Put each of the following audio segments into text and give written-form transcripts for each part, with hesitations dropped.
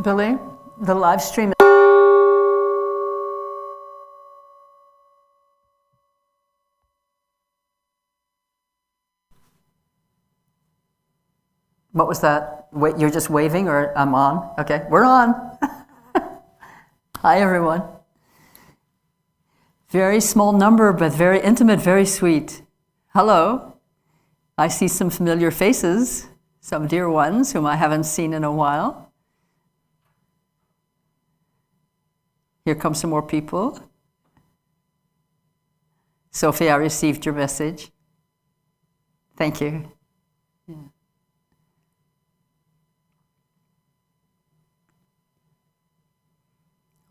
Billy, the live stream. What was that? Wait, you're just waving, or I'm on? Okay, we're on. Hi, everyone. Very small number, but very intimate, very sweet. Hello. I see some familiar faces, some dear ones whom I haven't seen in a while. Here come some more people. Sophie, I received your message. Thank you. Yeah.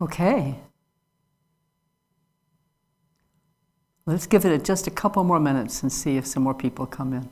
Okay. Let's give it just a couple more minutes and see if some more people come in.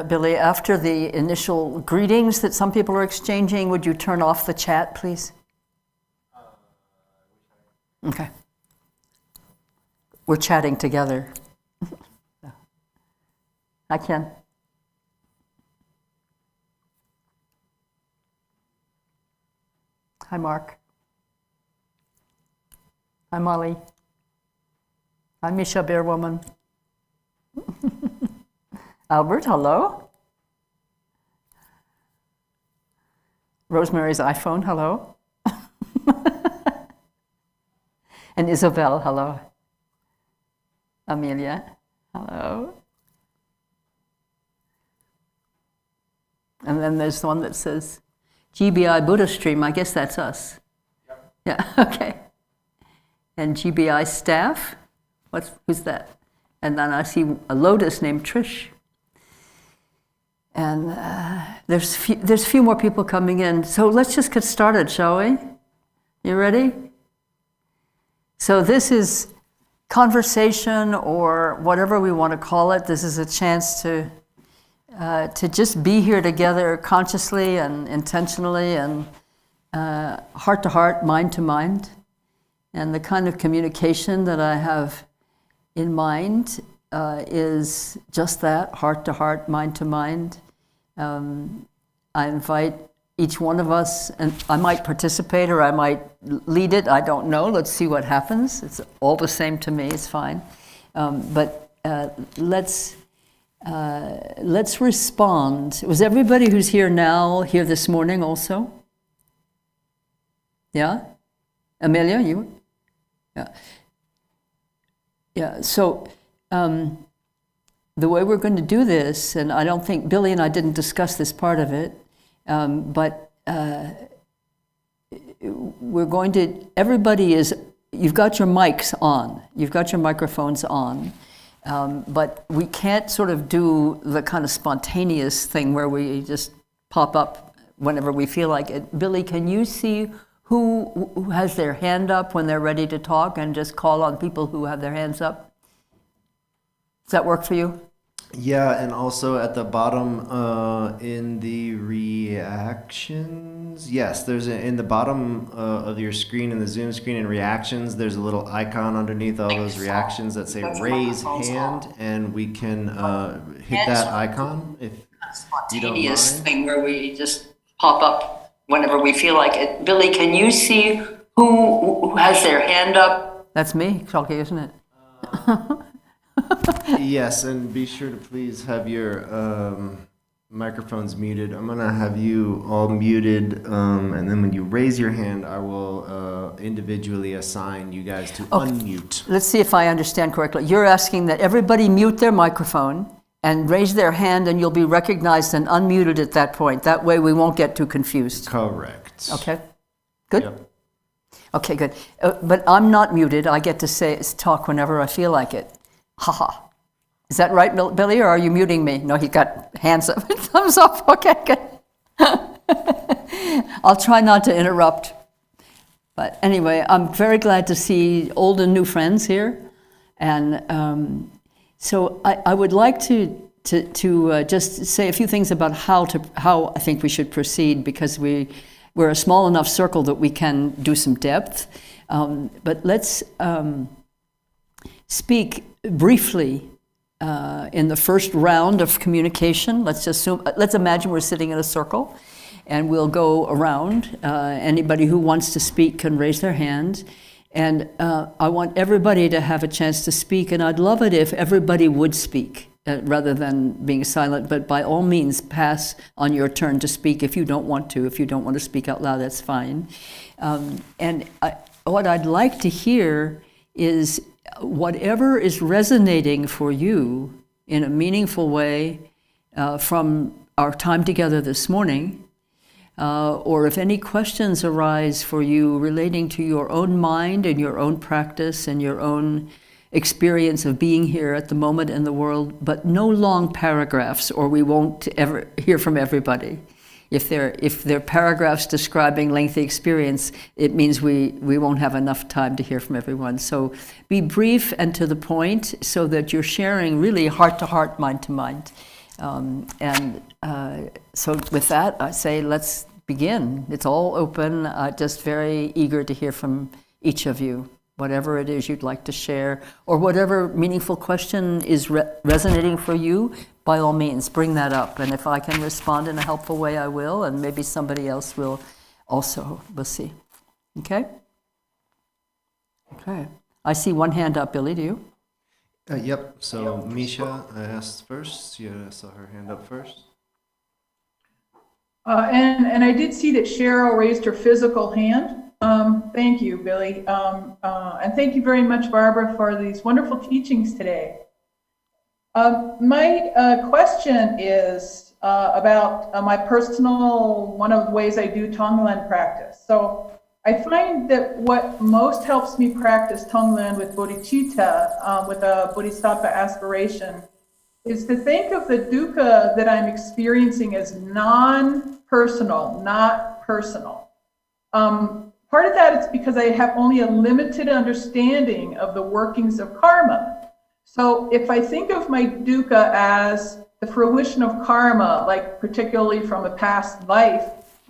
Billy, after the initial greetings that some people are exchanging, would you turn off the chat, please? Okay. We're chatting together. I can. Hi, Mark. Hi, Molly. Hi, Misha Bear Woman. Albert, hello. Rosemary's iPhone, hello. And Isabel, hello. Amelia, hello. And then there's the one that says, GBI Buddha Stream, I guess that's us. Yep. Yeah, okay. And GBI staff, who's that? And then I see a Lotus named Trish. And there's few more people coming in. So let's just get started, shall we? You ready? So this is conversation, or whatever we want to call it. This is a chance to just be here together consciously and intentionally, and heart to heart, mind to mind. And the kind of communication that I have in mind is just that, heart to heart, mind to mind. I invite each one of us, and I might participate or I might lead it, I don't know, let's see what happens. It's all the same to me, it's fine. But let's respond. Was everybody who's here now here this morning also? Yeah? Amelia, you? Yeah. Yeah, so the way we're going to do this, and I don't think Billy and I didn't discuss this part of it, but we're going to, you've got your mics on, you've got your microphones on, but we can't sort of do the kind of spontaneous thing where we just pop up whenever we feel like it. Billy, can you see who has their hand up when they're ready to talk, and just call on people who have their hands up? Does that work for you? Yeah, and also at the bottom in the reactions, yes, in the bottom of your screen, in the Zoom screen in reactions, there's a little icon underneath all those reactions that say raise hand, and we can hit that icon if you don't mind. Thing where we just pop up whenever we feel like it. Billy, can you see who has their hand up? That's me, Chalky, isn't it? Yes, and be sure to please have your microphones muted. I'm going to have you all muted, and then when you raise your hand, I will individually assign you guys to unmute. Let's see if I understand correctly. You're asking that everybody mute their microphone and raise their hand, and you'll be recognized and unmuted at that point. That way we won't get too confused. Correct. Okay, good? Yep. Okay, good. But I'm not muted. I get to talk whenever I feel like it. Haha. Is that right, Billy, or are you muting me? No, he got hands up, thumbs up. Okay, good. I'll try not to interrupt. But anyway, I'm very glad to see old and new friends here. And So I would like to just say a few things about how I think we should proceed, because we're a small enough circle that we can do some depth. But let's speak briefly in the first round of communication. Let's imagine we're sitting in a circle, and we'll go around. Anybody who wants to speak can raise their hand. And I want everybody to have a chance to speak, and I'd love it if everybody would speak rather than being silent, but by all means pass on your turn to speak if you don't want to. If you don't want to speak out loud, that's fine. What I'd like to hear is whatever is resonating for you in a meaningful way from our time together this morning, or if any questions arise for you relating to your own mind and your own practice and your own experience of being here at the moment in the world, but no long paragraphs, or we won't ever hear from everybody. If they're paragraphs describing lengthy experience, it means we won't have enough time to hear from everyone. So be brief and to the point, so that you're sharing really heart to heart, mind to mind. So with that, I say let's begin. It's all open. Just very eager to hear from each of you, whatever it is you'd like to share, or whatever meaningful question is resonating for you. By all means, bring that up. And if I can respond in a helpful way, I will, and maybe somebody else will also. We'll see. Okay? Okay. I see one hand up. Billy, do you? Yep. So Misha, I asked first. You saw her hand up first. And I did see that Cheryl raised her physical hand. Thank you, Billy. And thank you very much, Barbara, for these wonderful teachings today. My question is about my personal, one of the ways I do Tonglen practice. So I find that what most helps me practice Tonglen with bodhicitta, with a bodhisattva aspiration, is to think of the dukkha that I'm experiencing as non-personal, not personal. Part of that is because I have only a limited understanding of the workings of karma. So if I think of my dukkha as the fruition of karma, like particularly from a past life,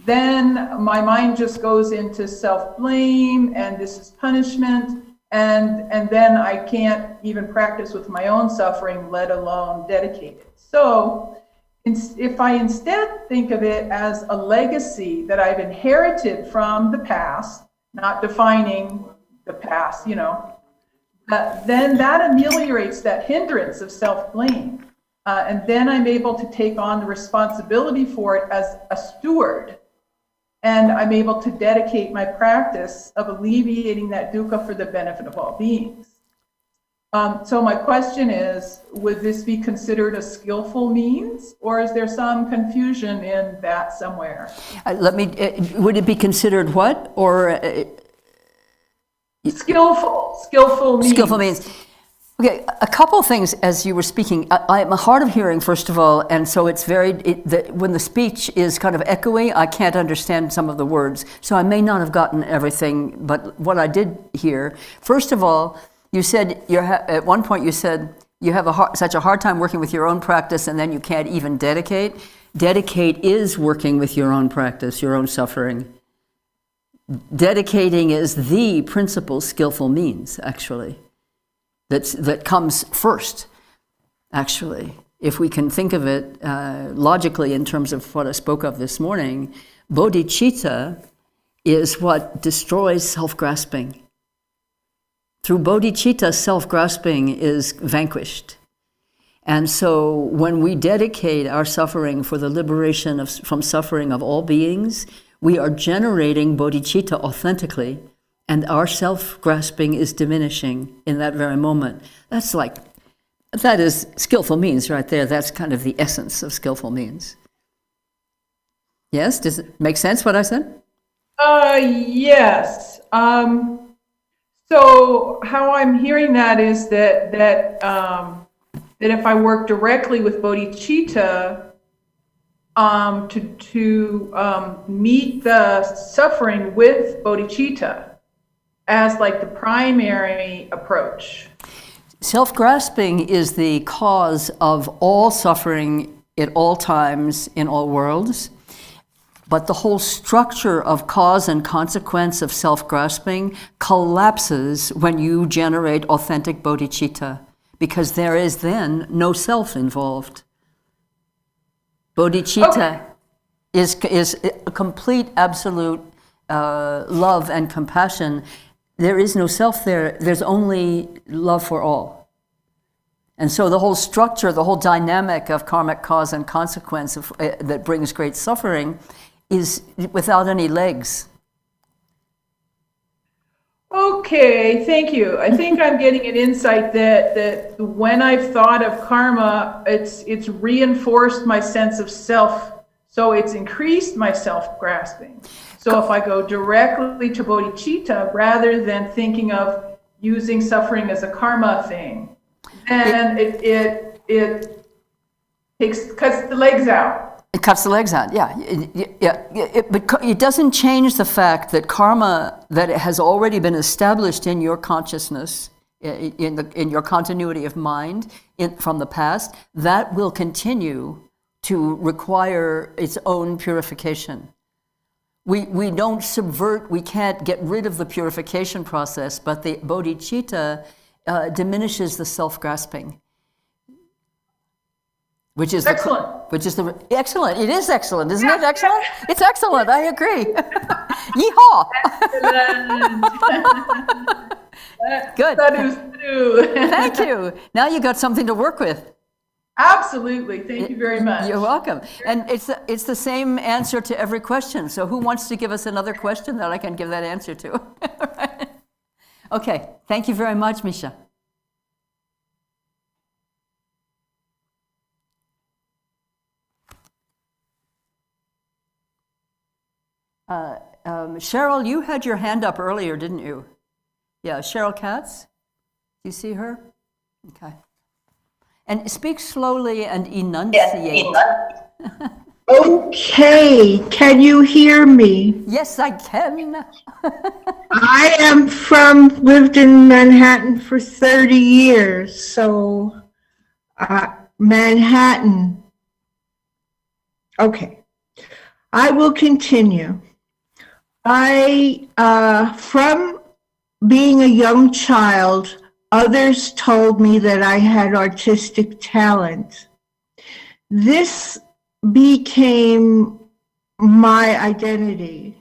then my mind just goes into self-blame, and this is punishment, and then I can't even practice with my own suffering, let alone dedicate it. So if I instead think of it as a legacy that I've inherited from the past, not defining the past, then that ameliorates that hindrance of self-blame. And then I'm able to take on the responsibility for it as a steward. And I'm able to dedicate my practice of alleviating that dukkha for the benefit of all beings. So my question is, would this be considered a skillful means, or is there some confusion in that somewhere? Would it be considered what? Or skillful means. Skillful means. Okay, a couple things as you were speaking. I'm hard of hearing, first of all, and so it's when the speech is kind of echoey, I can't understand some of the words. So I may not have gotten everything, but what I did hear, first of all, you said at one point you said you have such a hard time working with your own practice, and then you can't even dedicate. Dedicate is working with your own practice, your own suffering. Dedicating is the principal skillful means, actually. That comes first, actually. If we can think of it logically in terms of what I spoke of this morning, bodhicitta is what destroys self-grasping. Through bodhicitta, self-grasping is vanquished. And so when we dedicate our suffering for the liberation from suffering of all beings, we are generating bodhicitta authentically, and our self-grasping is diminishing in that very moment. That is skillful means right there. That's kind of the essence of skillful means. Yes? Does it make sense what I said? Yes. So how I'm hearing that is that if I work directly with bodhicitta, to meet the suffering with bodhicitta as like the primary approach. Self-grasping is the cause of all suffering at all times in all worlds. But the whole structure of cause and consequence of self-grasping collapses when you generate authentic bodhicitta, because there is then no self involved. Bodhicitta is a complete, absolute love and compassion. There is no self there. There's only love for all. And so the whole structure, the whole dynamic of karmic cause and consequence that brings great suffering is without any legs. Okay, thank you. I think I'm getting an insight that when I've thought of karma, it's reinforced my sense of self, so it's increased my self-grasping. So if I go directly to bodhicitta rather than thinking of using suffering as a karma thing, then it cuts the legs out. It cuts the legs out, yeah. But it doesn't change the fact that karma that has already been established in your consciousness, in your continuity of mind from the past, that will continue to require its own purification. We don't subvert, we can't get rid of the purification process, but the bodhicitta diminishes the self-grasping. Which is excellent. Excellent. It is excellent, isn't it? Excellent. It's excellent. I agree. Yeehaw! Good. That is true. Thank you. Now you got something to work with. Absolutely. Thank you very much. You're welcome. And it's the same answer to every question. So who wants to give us another question that I can give that answer to? Okay. Thank you very much, Misha. Cheryl, you had your hand up earlier, didn't you? Yeah, Cheryl Katz. Do you see her? Okay. And speak slowly and enunciate. Okay, can you hear me? Yes, I can. I lived in Manhattan for 30 years, so Manhattan. Okay, I will continue. From being a young child, others told me that I had artistic talent. This became my identity,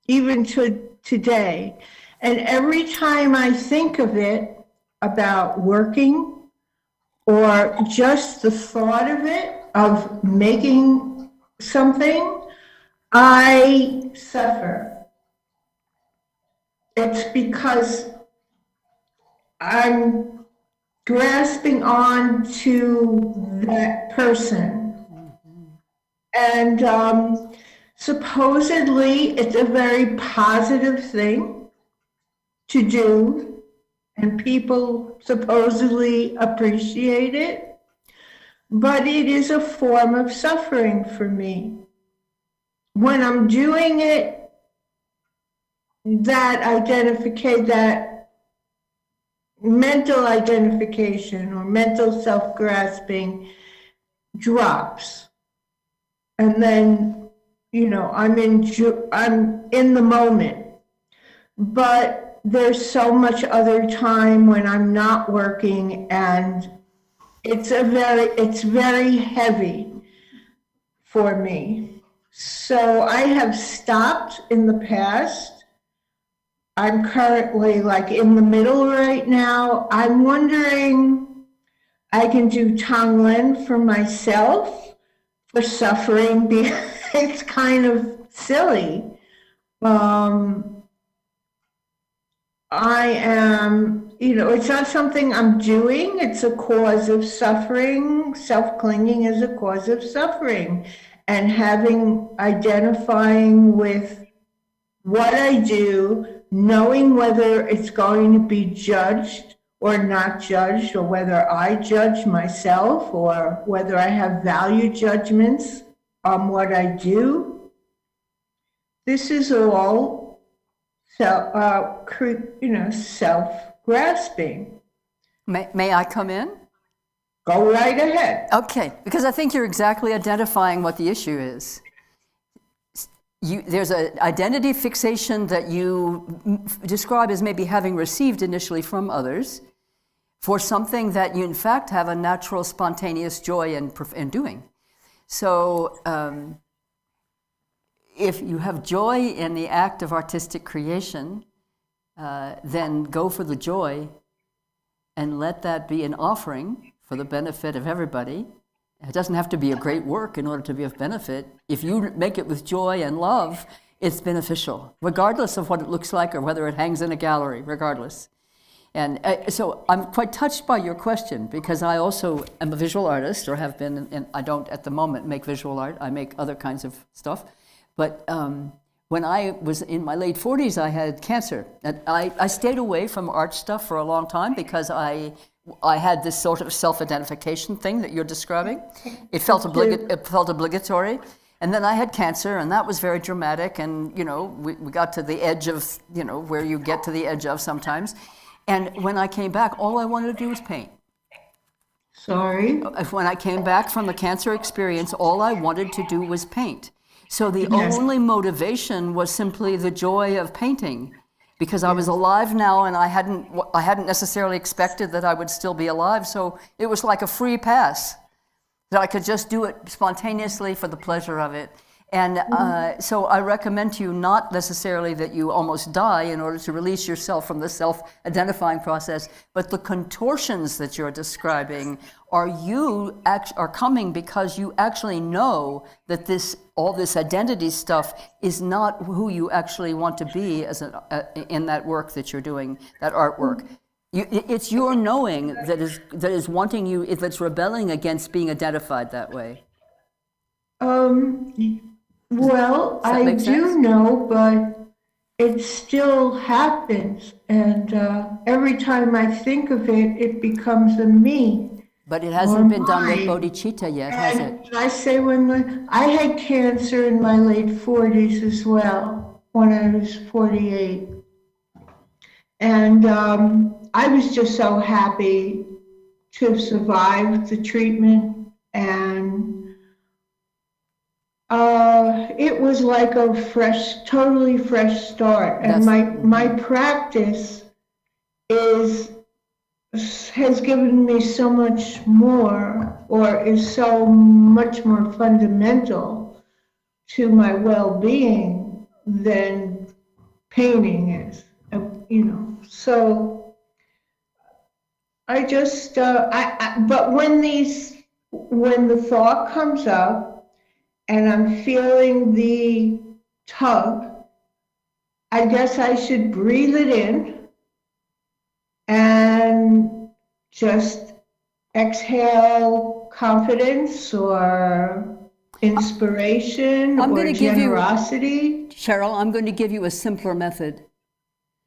even to today. And every time I think of it, about working, or just the thought of it, of making something, I suffer. It's because I'm grasping on to that person. And supposedly it's a very positive thing to do, and people supposedly appreciate it, but it is a form of suffering for me. When I'm doing it, that mental identification or mental self-grasping drops. And then, I'm in the moment. But there's so much other time when I'm not working, and it's very heavy for me. So I have stopped in the past. I'm currently in the middle right now. I'm wondering, I can do Tonglen for myself for suffering, because it's kind of silly. I am, it's not something I'm doing. It's a cause of suffering. Self-clinging is a cause of suffering. And identifying with what I do, knowing whether it's going to be judged or not judged, or whether I judge myself, or whether I have value judgments on what I do. This is all self-grasping. May I come in? Go right ahead. Okay, because I think you're exactly identifying what the issue is. There's an identity fixation that you describe as maybe having received initially from others for something that you in fact have a natural spontaneous joy in doing. So if you have joy in the act of artistic creation, then go for the joy and let that be an offering for the benefit of everybody. It doesn't have to be a great work in order to be of benefit. If you make it with joy and love, it's beneficial, regardless of what it looks like or whether it hangs in a gallery, regardless. And so I'm quite touched by your question, because I also am a visual artist, or have been, and I don't at the moment make visual art, I make other kinds of stuff. But when I was in my late 40s, I had cancer. And I stayed away from art stuff for a long time because I had this sort of self-identification thing that you're describing. It felt obligatory. And then I had cancer, and that was very dramatic. And, we got to the edge of, where you get to the edge of sometimes. And when I came back, all I wanted to do was paint. Sorry? When I came back from the cancer experience, all I wanted to do was paint. So the Yes. only motivation was simply the joy of painting, because I was alive now, and I hadn't necessarily expected that I would still be alive. So it was like a free pass, that I could just do it spontaneously for the pleasure of it. And so I recommend to you not necessarily that you almost die in order to release yourself from the self-identifying process, but the contortions that you're describing are coming because you actually know that all this identity stuff is not who you actually want to be in that work that you're doing, that artwork. It's your knowing that is wanting you, that's rebelling against being identified that way. Well, that I make do sense? know, but it still happens. And every time I think of it, it becomes a me. But it hasn't been done with mine. bodhicitta yet, has it? And I say I had cancer in my late 40s as well, when I was 48. And I was just so happy to have survived the treatment, and it was like a totally fresh start. And my practice has given me so much more, or is so much more fundamental to my well-being than painting is, So I just, but when the thought comes up, and I'm feeling the tug, I guess I should breathe it in and just exhale confidence or inspiration or generosity. Cheryl, I'm going to give you a simpler method.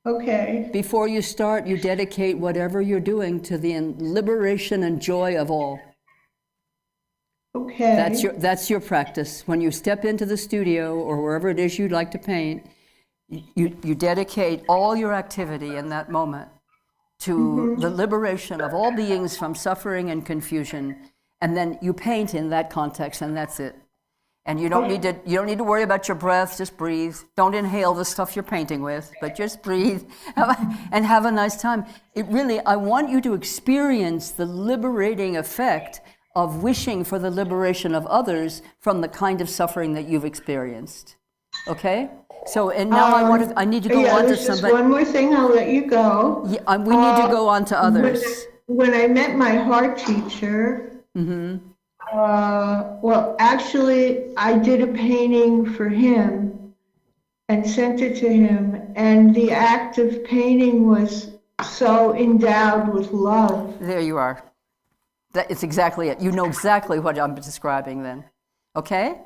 Okay. Before you start, you dedicate whatever you're doing to the liberation and joy of all. Okay. That's your practice. When you step into the studio or wherever it is you'd like to paint, you dedicate all your activity in that moment to the liberation of all beings from suffering and confusion, and then you paint in that context, and that's it. And you don't need to worry about your breath. Just breathe. Don't inhale the stuff you're painting with, but just breathe and have a nice time. I want you to experience the liberating effect of wishing for the liberation of others from the kind of suffering that you've experienced. Okay? So, and now I need to go on to somebody. Just somebody. one more thing, I'll let you go. Yeah, we need to go on to others. When I met my heart teacher, well, actually, I did a painting for him and sent it to him, and the act of painting was so endowed with love. There you are. It's exactly it. You know exactly what I'm describing then. Okay?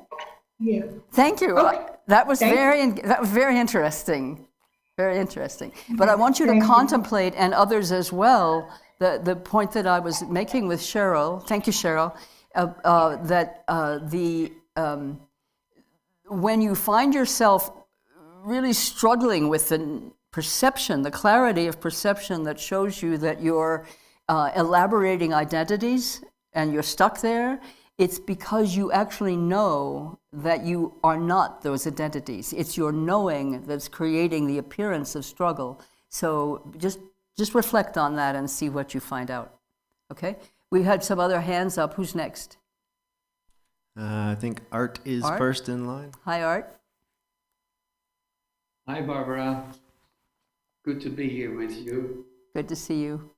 Yeah. Thank you. Okay. That was very interesting. Very interesting. But I want you to contemplate, and others as well, the point that I was making with Cheryl. Thank you, Cheryl. That when you find yourself really struggling with the perception, the clarity of perception that shows you that you're elaborating identities and you're stuck there, it's because you actually know that you are not those identities. It's your knowing that's creating the appearance of struggle. So just reflect on that and see what you find out. Okay? We had some other hands up. Who's next? I think Art is Art? first in line. Hi, Art. Hi, Barbara. Good to be here with you. Good to see you.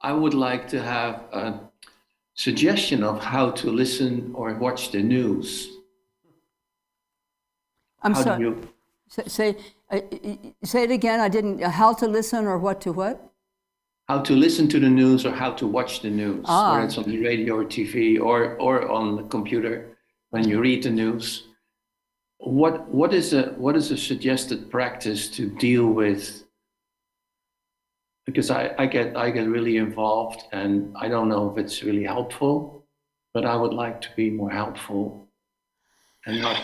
I would like to have a suggestion of how to listen or watch the news. I'm How sorry. do you, Say it again. I didn't. How to listen or what to what? how to listen to the news or how to watch the news, Ah. whether it's on the radio or TV or on the computer when you read the news. What is a suggested practice to deal with? Because I get really involved and I don't know if it's really helpful, but I would like to be more helpful and not.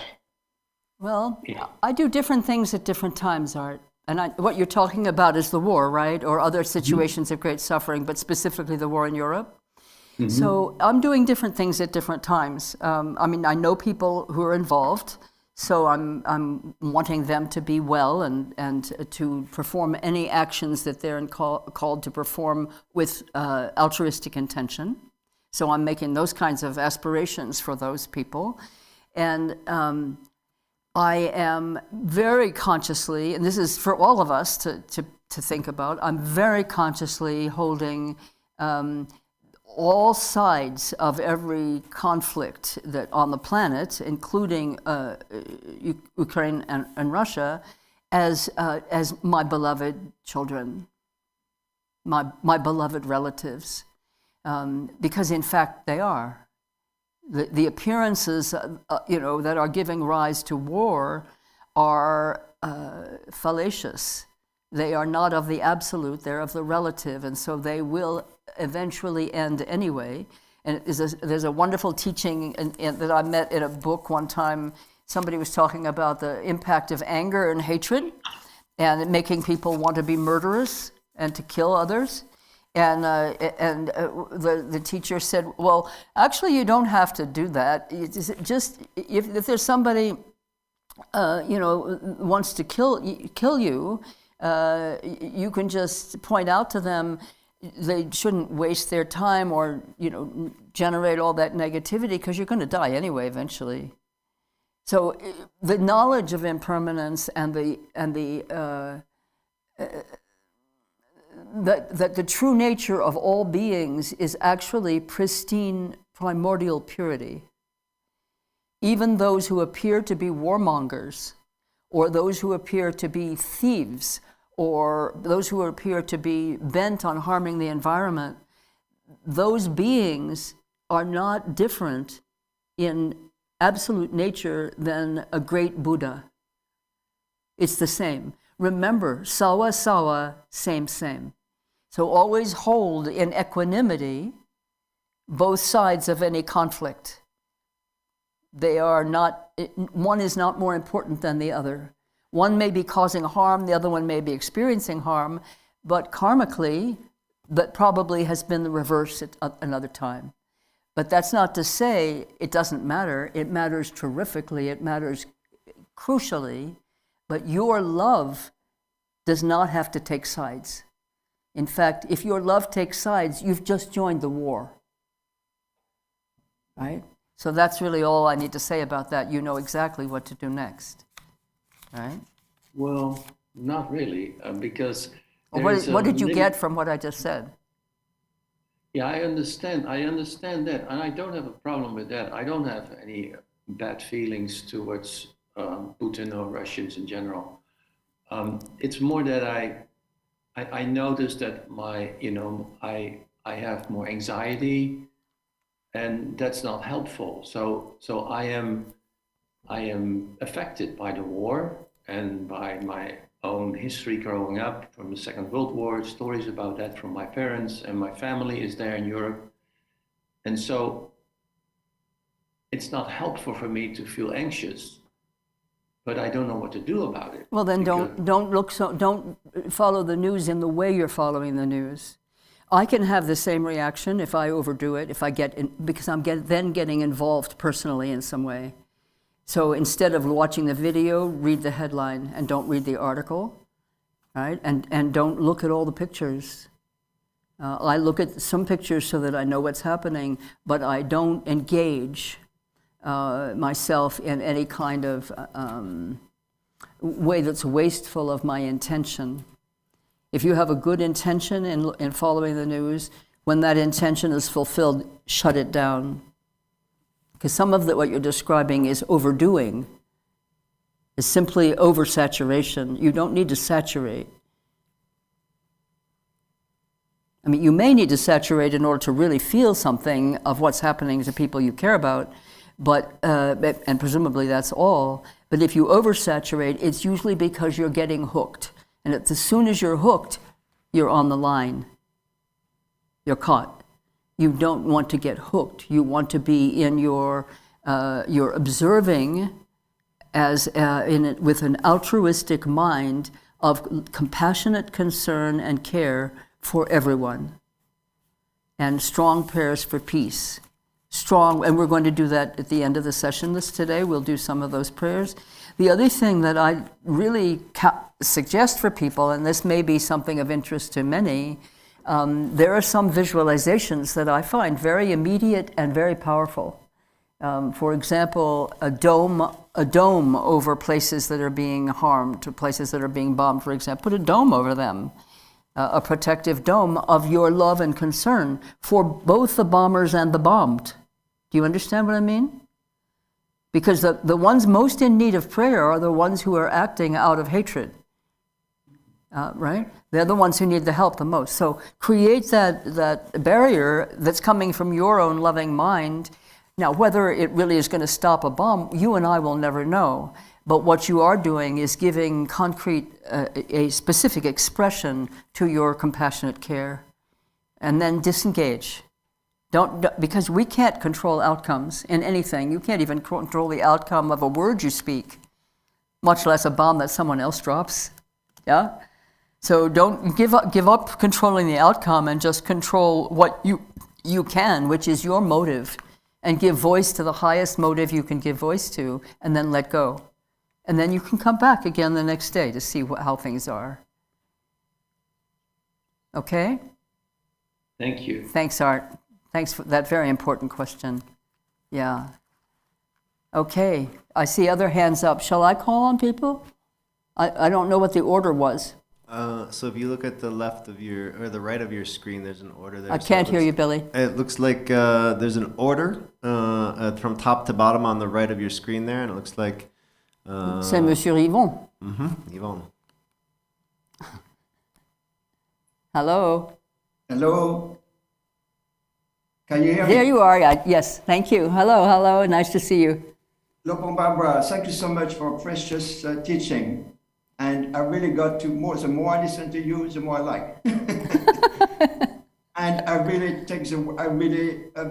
Well, Yeah. I do different things at different times, Art. And what you're talking about is the war, right? Or other situations of great suffering, but specifically the war in Europe. So I'm doing different things at different times. I mean, I know people who are involved, so I'm wanting them to be well and to perform any actions that they're called to perform with altruistic intention. So I'm making those kinds of aspirations for those people. And I am very consciously, and this is for all of us to think about, I'm very consciously holding all sides of every conflict that on the planet, including Ukraine and Russia, as my beloved children, my beloved relatives, because in fact they are. The appearances, that are giving rise to war are fallacious. They are not of the absolute, they're of the relative, and so they will eventually end anyway. And there's a wonderful teaching that I met in a book one time. Somebody was talking about the impact of anger and hatred and making people want to be murderous and to kill others. And the teacher said, well, actually, you don't have to do that. It's just if there's somebody, wants to kill you, you can just point out to them they shouldn't waste their time or generate all that negativity because you're going to die anyway eventually. So the knowledge of impermanence and that the true nature of all beings is actually pristine, primordial purity. Even those who appear to be warmongers, or those who appear to be thieves, or those who appear to be bent on harming the environment, those beings are not different in absolute nature than a great Buddha. It's the same. Remember, sawa, sawa, same, same. So always hold in equanimity both sides of any conflict. They are not, one is not more important than the other. One may be causing harm, the other one may be experiencing harm, but karmically, that probably has been the reverse at another time. But that's not to say it doesn't matter. It matters terrifically, it matters crucially, but your love does not have to take sides. In fact, if your love takes sides, you've just joined the war, right? So that's really all I need to say about that. You know exactly what to do next, right? Well, not really, because What did you get from what I just said? Yeah, I understand that, and I don't have a problem with that. I don't have any bad feelings towards Putin or Russians in general. It's more that I noticed that I have more anxiety, and that's not helpful. So I am affected by the war and by my own history growing up from the Second World War, stories about that from my parents, and my family is there in Europe. And so it's not helpful for me to feel anxious. but I don't know what to do about it. Well, then because- don't follow the news in the way you're following the news. I can have the same reaction if I overdo it, if I get in, because I'm then getting involved personally in some way. So instead of watching the video, read the headline and don't read the article, right? And don't look at all the pictures. I look at some pictures so that I know what's happening, but I don't engage myself in any kind of way that's wasteful of my intention. If you have a good intention in following the news, when that intention is fulfilled, shut it down. Because some of what you're describing is overdoing, is simply oversaturation. You don't need to saturate. I mean, you may need to saturate in order to really feel something of what's happening to people you care about, but and presumably that's all. But if you oversaturate, it's usually because you're getting hooked. And as soon as you're hooked, you're on the line. You're caught. You don't want to get hooked. You want to be in you're observing as with an altruistic mind of compassionate concern and care for everyone. And strong prayers for peace. Strong, and we're going to do that at the end of the session list today. We'll do some of those prayers. The other thing that I really suggest for people, and this may be something of interest to many, there are some visualizations that I find very immediate and very powerful. For example, a dome over places that are being harmed, to places that are being bombed, for example. Put a dome over them, a protective dome of your love and concern for both the bombers and the bombed. Do you understand what I mean? Because the ones most in need of prayer are the ones who are acting out of hatred, right? They're the ones who need the help the most. So create that barrier that's coming from your own loving mind. Now, whether it really is going to stop a bomb, you and I will never know. But what you are doing is giving concrete, a specific expression to your compassionate care, and then disengage. Because we can't control outcomes in anything. You can't even control the outcome of a word you speak, much less a bomb that someone else drops. Yeah? So don't give up controlling the outcome and just control what you can, which is your motive, and give voice to the highest motive you can give voice to, and then let go. And then you can come back again the next day to see how things are. Okay? Thank you. Thanks, Art. Thanks for that very important question. Yeah. Okay, I see other hands up. Shall I call on people? I don't know what the order was. So if you look at the left of the right of your screen, there's an order there. I can't hear you, Billy. It looks like there's an order from top to bottom on the right of your screen there, and it looks like... C'est Monsieur Yvon. Yvonne. Hello. Hello. Can you hear me? There you are. Yes, thank you. Hello. Nice to see you. Lopon Barbara, thank you so much for precious teaching. And I really got to more. The more I listen to you, the more I like. And I really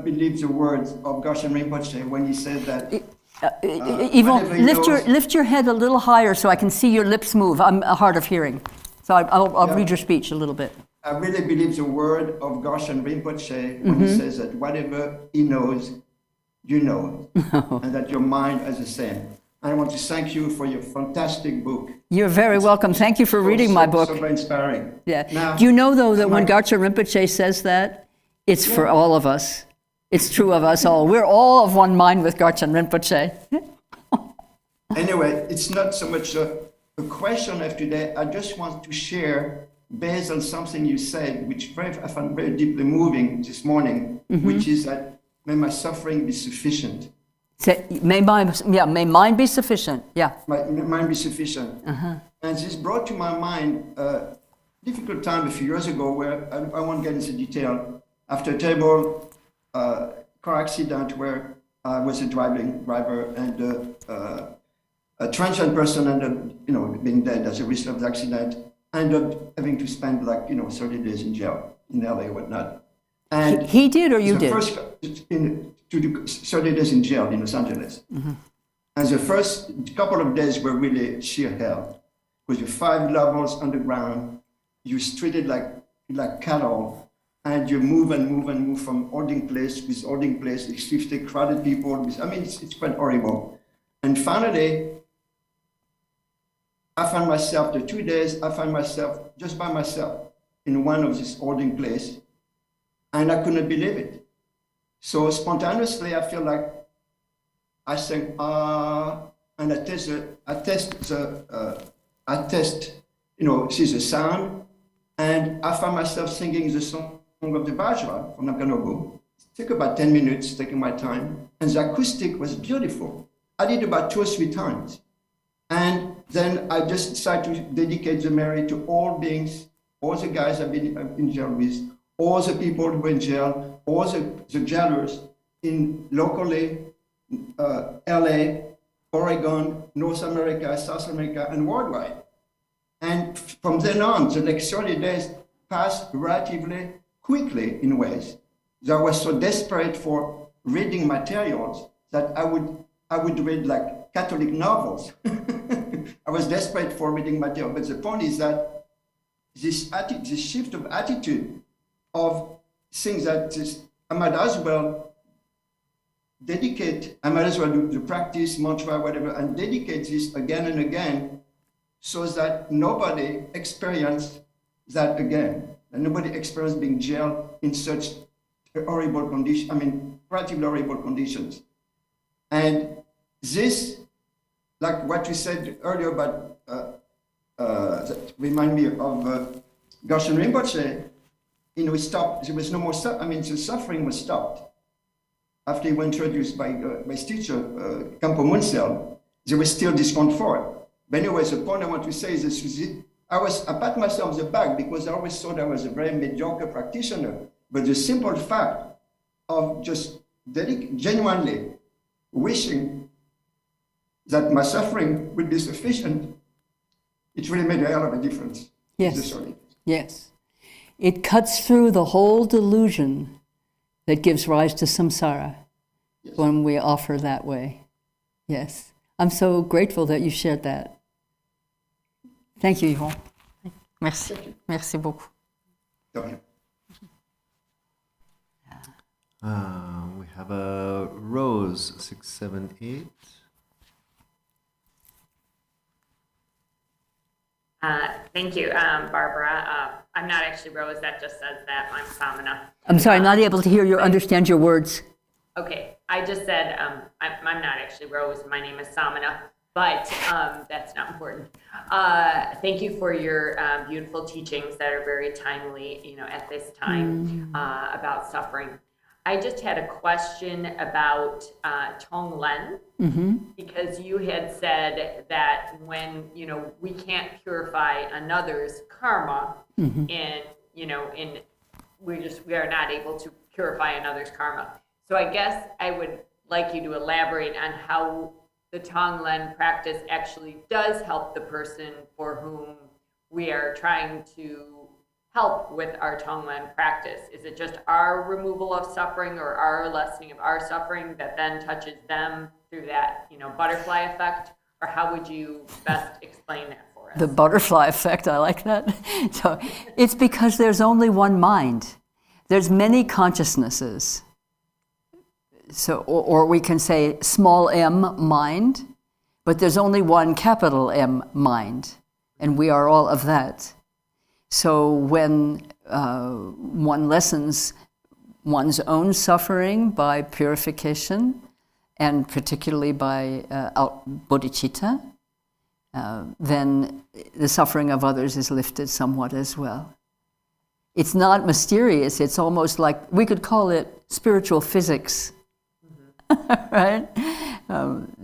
believe the words of Goshen Rinpoche when he said that. Yvon, lift your head a little higher so I can see your lips move. I'm hard of hearing. So I'll read your speech a little bit. I really believe the word of Goshen Rinpoche when he says that whatever he knows, you know, and that your mind is the same. I want to thank you for your fantastic book. You're very welcome. Thank you for reading my book. So very inspiring. Yeah. Now, do you know, though, that when Garcha Rinpoche says that, it's for all of us. It's true of us all. We're all of one mind with Garcha Rinpoche. Anyway, it's not so much a question of today. I just want to share, based on something you said, which I found very deeply moving this morning, which is that may my suffering be sufficient. May mine be sufficient. Yeah. Mine be sufficient. And this brought to my mind a difficult time a few years ago where I won't get into detail. After a terrible car accident where I was a driver and a transient person ended up, being dead as a result of the accident. I ended up having to spend 30 days in jail in LA or whatnot. And he did or you did? First, to do 30 days in jail in Los Angeles. And And the first couple of days were really sheer hell, because you're 5 levels underground, you're treated like cattle, and you move and move and move from holding place with holding place, with 50 crowded people. It's quite horrible. And finally, I found myself, the 2 days, I found myself just by myself in one of these holding place, and I couldn't believe it. So spontaneously, I feel like I sang and I test, see the sound, and I found myself singing the song of the Bajra from Nakanobu. It took about 10 minutes, taking my time, and the acoustic was beautiful. I did about 2 or 3 times. And then I just decided to dedicate the Mary to all beings, all the guys I've been in jail with, all the people who were in jail, all the jailers in locally, LA, Oregon, North America, South America, and worldwide. And from then on, the next 30 days passed relatively quickly in ways. I was so desperate for reading materials that I would read like Catholic novels. I was desperate for reading material. But the point is that this shift of attitude of things that I might as well do the practice, mantra, whatever, and dedicate this again and again so that nobody experienced that again. And nobody experienced being jailed in such horrible conditions, relatively horrible conditions. And this, like what you said earlier about, that remind me of Goshen Rinpoche, it stopped, there was no more, the suffering was stopped. After he was introduced by his teacher, Campo Munsel, there was still discomfort. But anyway, the point I want to say is this, I pat myself on the back because I always thought I was a very mediocre practitioner. But the simple fact of just genuinely wishing that my suffering would be sufficient, it really made a hell of a difference. Yes. Yes. It cuts through the whole delusion that gives rise to samsara. Yes. When we offer that way. Yes. I'm so grateful that you shared that. Thank you, Yvon. Merci. Merci beaucoup. Okay. We have a Rose 678. Thank you, Barbara. I'm not actually Rose, that just says that. I'm Samana. I'm sorry, I'm not able to hear you, understand your words. Okay, I just said I'm not actually Rose. My name is Samana, but that's not important. Thank you for your beautiful teachings that are very timely, at this time about suffering. I just had a question about Tonglen, because you had said that when, we can't purify another's karma, and, we are not able to purify another's karma. So I guess I would like you to elaborate on how the Tonglen practice actually does help the person for whom we are trying to help with our Tonglen practice. Is it just our removal of suffering or our lessening of our suffering that then touches them through that, butterfly effect? Or how would you best explain that for us? The butterfly effect, I like that. So it's because there's only one mind. There's many consciousnesses. So, or we can say small m mind, but there's only one capital M mind, and we are all of that. So when one lessens one's own suffering by purification, and particularly by bodhicitta, then the suffering of others is lifted somewhat as well. It's not mysterious, it's almost like, we could call it spiritual physics, right?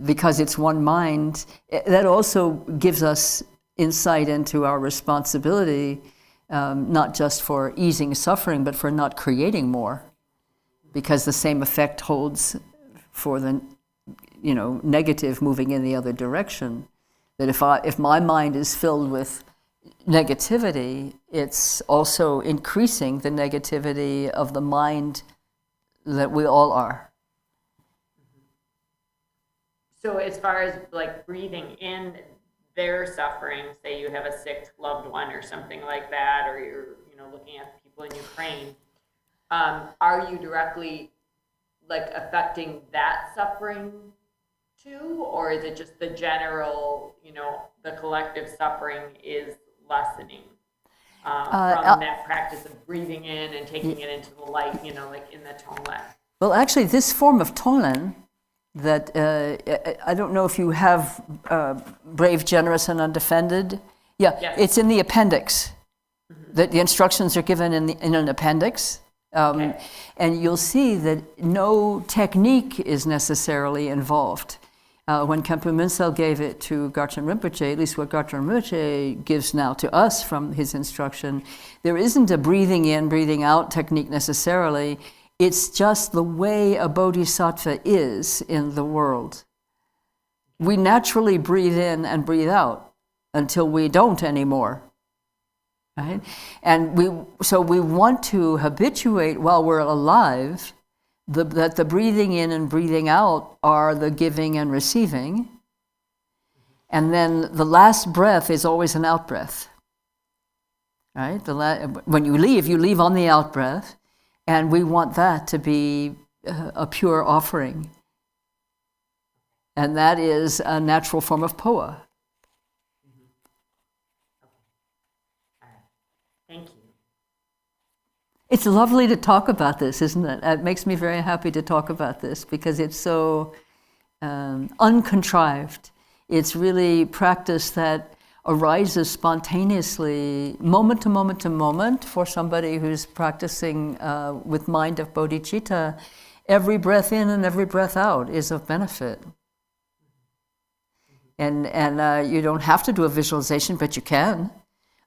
Because it's one mind. That also gives us insight into our responsibility, not just for easing suffering, but for not creating more. Because the same effect holds for the, negative moving in the other direction. That if my mind is filled with negativity, it's also increasing the negativity of the mind that we all are. So as far as like breathing in their suffering, say you have a sick loved one or something like that, or you're, looking at people in Ukraine, are you directly like affecting that suffering too, or is it just the general, the collective suffering is lessening from that practice of breathing in and taking it into the light, like in the Tonglen? Well, actually, this form of Tonglen, that I don't know if you have Brave, Generous, and Undefended. Yeah, Yes. It's in the appendix. The instructions are given in an appendix. Okay. And you'll see that no technique is necessarily involved. When Khenpo Minsel gave it to Garchen Rinpoche, at least what Garchen Rinpoche gives now to us from his instruction, there isn't a breathing in, breathing out technique necessarily. It's just the way a bodhisattva is in the world. We naturally breathe in and breathe out until we don't anymore. Right? And we want to habituate while we're alive that the breathing in and breathing out are the giving and receiving. And then the last breath is always an out breath. Right? When you leave on the out breath, and we want that to be a pure offering. And that is a natural form of poa. Thank you. It's lovely to talk about this, isn't it? It makes me very happy to talk about this because it's so uncontrived. It's really practice that arises spontaneously, moment to moment to moment, for somebody who's practicing with mind of bodhicitta. Every breath in and every breath out is of benefit. And you don't have to do a visualization, but you can.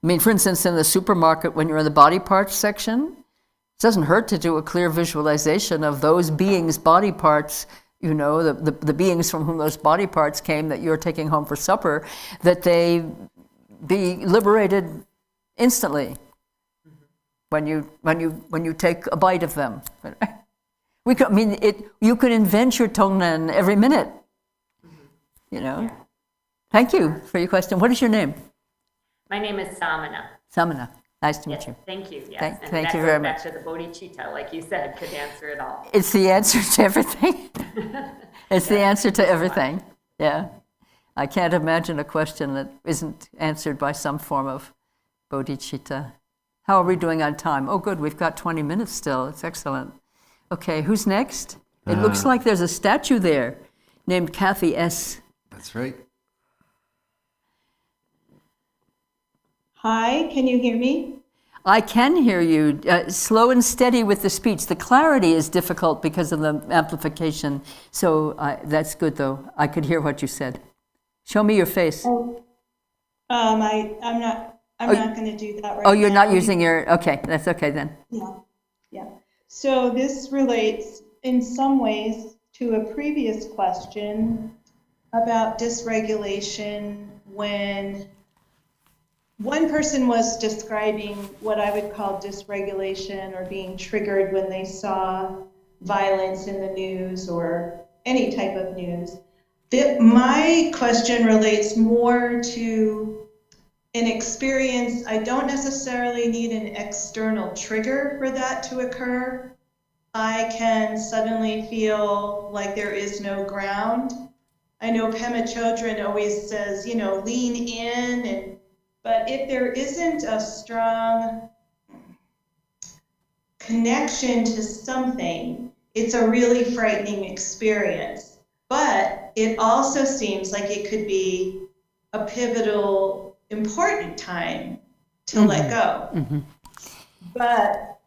I mean, for instance, in the supermarket, when you're in the body parts section, it doesn't hurt to do a clear visualization of those beings' body parts, the beings from whom those body parts came that you're taking home for supper, that they be liberated instantly when you take a bite of them. You could invent your Tonglen every minute. Thank you for your question. What is your name? My name is Samana. Samana. Nice to meet Yes, you. thank you. Yes. Thank you very back much. to the bodhicitta, like you said, could answer it all. It's the answer to everything. It's the answer to everything. Yeah. I can't imagine a question that isn't answered by some form of bodhicitta. How are we doing on time? Oh, good. We've got 20 minutes still. It's excellent. Okay, who's next? It looks like there's a statue there named Kathy S. That's right. Hi, can you hear me? I can hear you. Slow and steady with the speech. The clarity is difficult because of the amplification. So that's good, though. I could hear what you said. Show me your face. Oh, I'm not going to do that right now. Oh, you're not using your. Okay, that's okay then. Yeah. So this relates in some ways to a previous question about dysregulation when. One person was describing what I would call dysregulation or being triggered when they saw violence in the news or any type of news. My question relates more to an experience. I don't necessarily need an external trigger for that to occur. I can suddenly feel like there is no ground. I know Pema Chodron always says, lean in but if there isn't a strong connection to something, it's a really frightening experience. But it also seems like it could be a pivotal, important time to let go. Mm-hmm. But,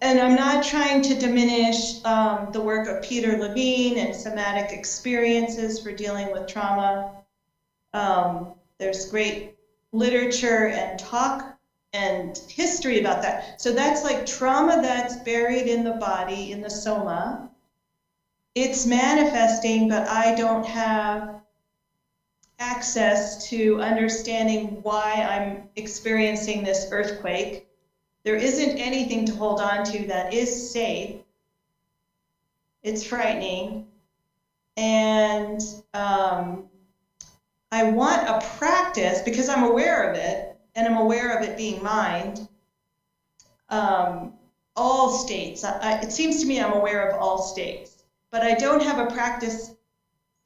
and I'm not trying to diminish the work of Peter Levine and somatic experiences for dealing with trauma. There's great literature and talk and history about that. So that's like trauma that's buried in the body, in the soma. It's manifesting, but I don't have access to understanding why I'm experiencing this earthquake. There isn't anything to hold on to that is safe. It's frightening. And I want a practice, because I'm aware of it, and I'm aware of it being mind. All states. It seems to me I'm aware of all states, but I don't have a practice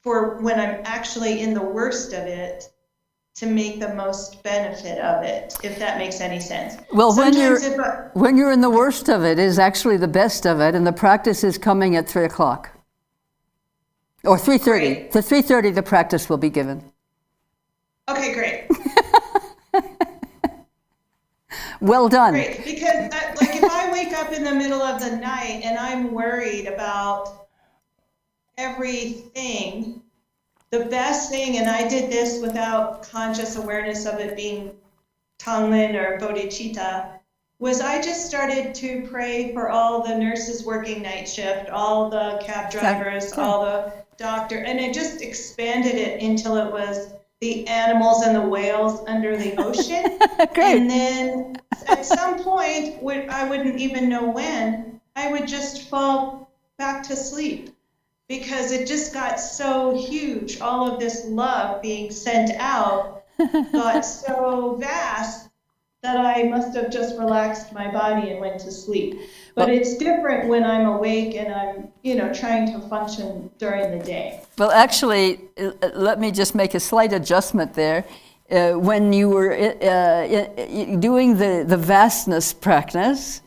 for when I'm actually in the worst of it to make the most benefit of it, if that makes any sense. Well, Sometimes when you're in the worst of it is actually the best of it, and the practice is coming at 3 o'clock. Or 3:30. Great. To 3:30, the practice will be given. Okay, great. Well done. Great, because like if I wake up in the middle of the night and I'm worried about everything, the best thing, and I did this without conscious awareness of it being Tonglen or bodhicitta, was I just started to pray for all the nurses working night shift, all the cab drivers, all the doctor, and I just expanded it until it was the animals and the whales under the ocean. Great. And then at some point, I wouldn't even know when, I would just fall back to sleep because it just got so huge. All of this love being sent out got so vast that I must have just relaxed my body and went to sleep. But it's different when I'm awake and I'm, trying to function during the day. Well, actually, let me just make a slight adjustment there. When you were doing the vastness practice,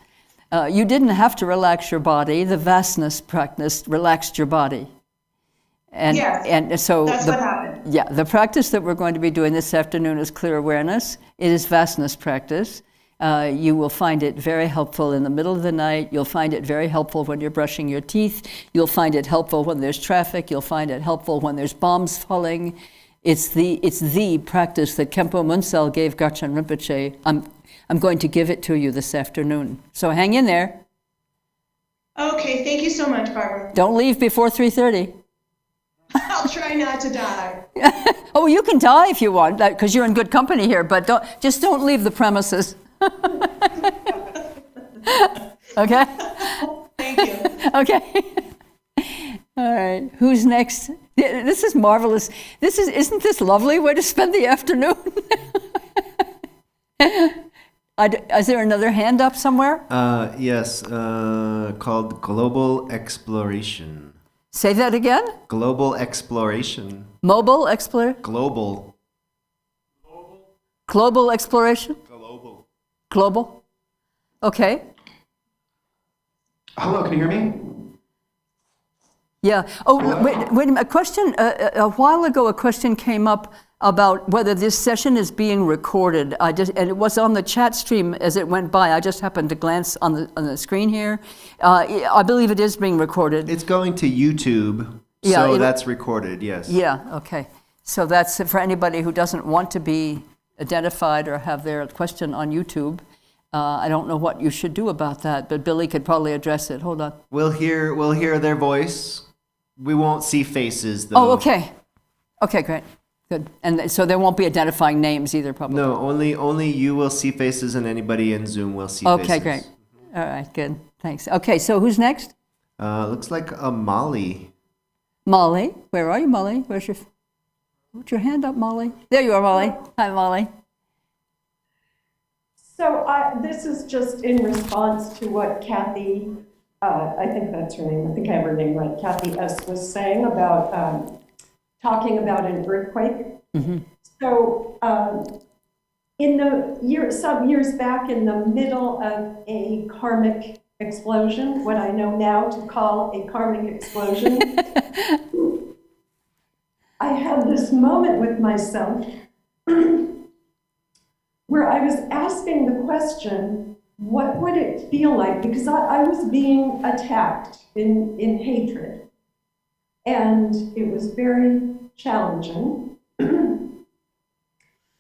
you didn't have to relax your body. The vastness practice relaxed your body. And, Yes, and so that's what happened. Yeah, the practice that we're going to be doing this afternoon is clear awareness. It is vastness practice. You will find it very helpful in the middle of the night. You'll find it very helpful when you're brushing your teeth. You'll find it helpful when there's traffic. You'll find it helpful when there's bombs falling. It's the practice that Khenpo Munsel gave Garchen Rinpoche. I'm going to give it to you this afternoon. So hang in there. Okay, thank you so much, Barbara. Don't leave before 3:30. I'll try not to die. Oh, you can die if you want, because you're in good company here, but don't leave the premises. Okay? Thank you. Okay. All right. Who's next? This is marvelous. Isn't this lovely way to spend the afternoon? Is there another hand up somewhere? Yes, called Global Exploration. Say that again? Global Exploration. Mobile exploration? Global. Global exploration? Global. Global? Okay. Hello, can you hear me? Yeah. Oh, wait a minute. A question, a while ago, a question came up about whether this session is being recorded. And it was on the chat stream as it went by. I just happened to glance on the screen here. I believe it is being recorded. It's going to YouTube, Yeah, so that's recorded, yes. Yeah, okay. So that's for anybody who doesn't want to be identified or have their question on YouTube. I don't know what you should do about that, but Billy could probably address it. Hold on. We'll hear their voice. We won't see faces, though. Oh, okay. Okay, great. Good. And so there won't be identifying names either, probably. No, only you will see faces, and anybody in Zoom will see faces. Okay, great. All right, good. Thanks. Okay, so who's next? Looks like Molly. Molly. Where are you, Molly? Put your hand up, Molly. There you are, Molly. Hi, Molly. So this is just in response to what Kathy, I think that's her name, I think I have her name right, Kathy S. was saying about talking about an earthquake. Mm-hmm. So some years back, in the middle of a karmic explosion, what I know now to call a karmic explosion, I had this moment with myself where I was asking the question, what would it feel like? Because I was being attacked in hatred. And it was very challenging. And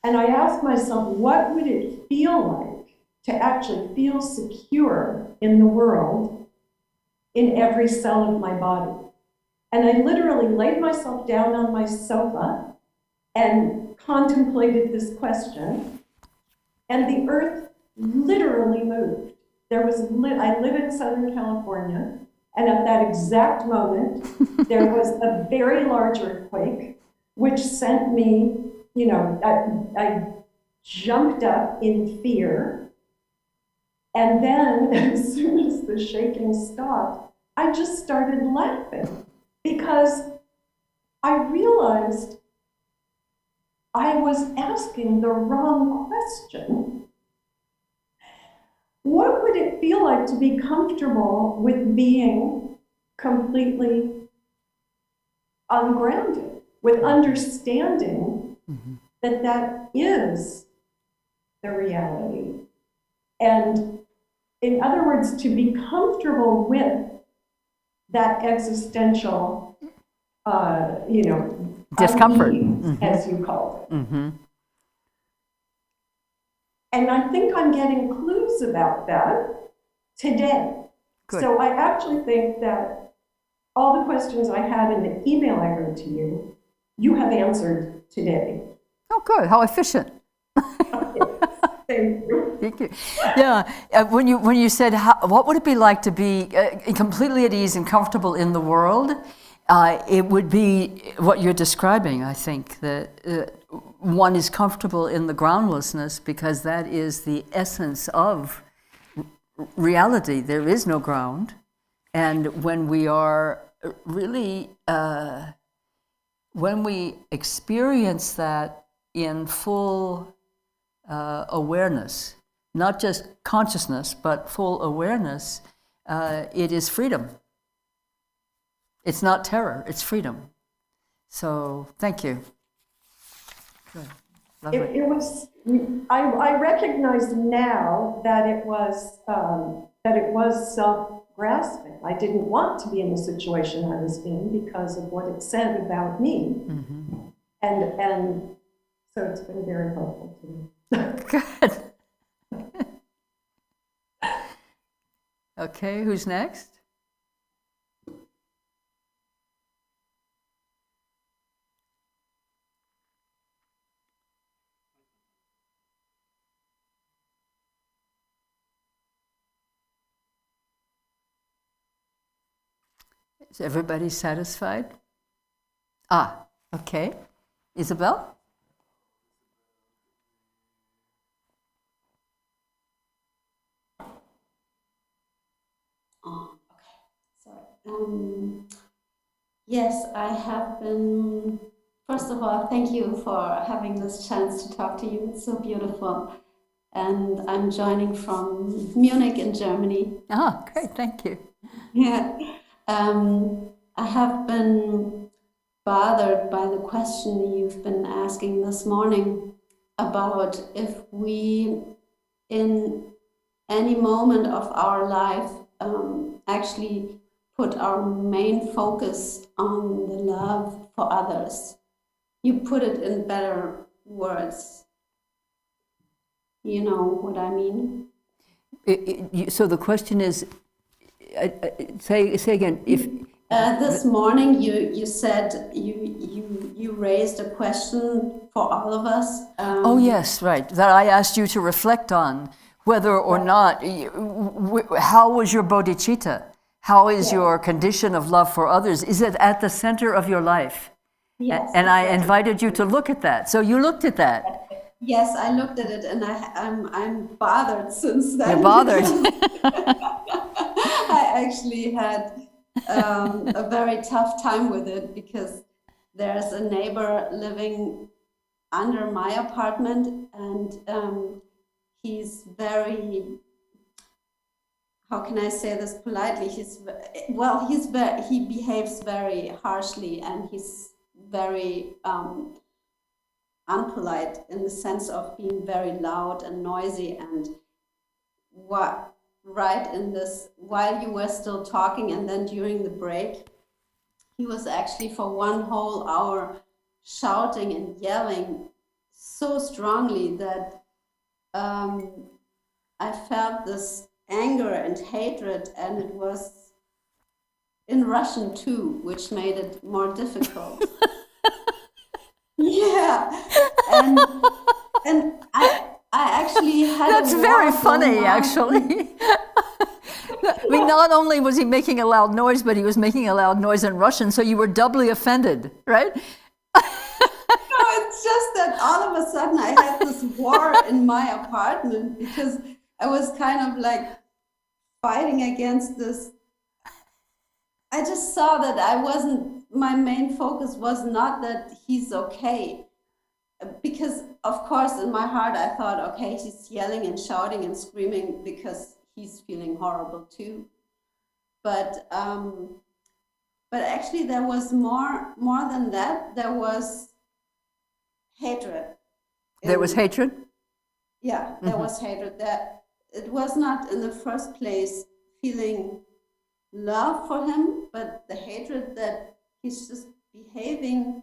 I asked myself, what would it feel like to actually feel secure in the world in every cell of my body? And I literally laid myself down on my sofa and contemplated this question. And the earth literally moved. I live in Southern California, And at that exact moment, there was a very large earthquake, which sent me, I jumped up in fear. And then as soon as the shaking stopped, I just started laughing because I realized I was asking the wrong question. What would it feel like to be comfortable with being completely ungrounded, with understanding that that is the reality? And in other words, to be comfortable with that existential, discomfort, unease, as you called it. Mm-hmm. And I think I'm getting clues about that today. Good. So I actually think that all the questions I had in the email I wrote to you, you have answered today. Oh, good. How efficient. Thank you. Thank you. Yeah, when you said what would it be like to be completely at ease and comfortable in the world, it would be what you're describing. I think that one is comfortable in the groundlessness because that is the essence of reality. There is no ground, and when we are really when we experience that in full awareness, not just consciousness, but full awareness, it is freedom. It's not terror, it's freedom. So, thank you. Good. Lovely. It was, I recognize now that it was self-grasping. I didn't want to be in the situation I was in because of what it said about me. Mm-hmm. And so it's been very helpful to me. Good. Okay, who's next? Is everybody satisfied? Ah, okay. Isabel? Oh, okay. Sorry. Yes, I have been. First of all, thank you for having this chance to talk to you. It's so beautiful. And I'm joining from Munich in Germany. Ah, great, thank you. Yeah. I have been bothered by the question you've been asking this morning about if we, in any moment of our life, actually put our main focus on the love for others. You put it in better words. You know what I mean? So the question is, say again, if... this morning you said you raised a question for all of us. Oh yes, right, that I asked you to reflect on whether or not, how was your bodhicitta? How is your condition of love for others? Is it at the center of your life? Yes. And I invited you to look at that. So you looked at that. Yes, I looked at it, and I'm bothered since then. You're bothered. I actually had a very tough time with it because there's a neighbor living under my apartment, and he's very, how can I say this politely? He behaves very harshly, and he's very unpolite in the sense of being very loud and noisy. And right in this, while you were still talking, and then during the break, he was actually for one whole hour shouting and yelling so strongly that I felt this anger and hatred, and it was in Russian too, which made it more difficult. Yeah, and I actually had. That's very funny, actually. mean, not only was he making a loud noise, but he was making a loud noise in Russian, so you were doubly offended, right? No, it's just that all of a sudden I had this war in my apartment because I was kind of like fighting against this. I just saw that my main focus was not that he's okay. Because, of course, in my heart, I thought, okay, he's yelling and shouting and screaming because he's feeling horrible too. But actually, there was more than that. There was hatred. There was hatred? Yeah, there was hatred. That it was not in the first place feeling love for him, but the hatred that he's just behaving.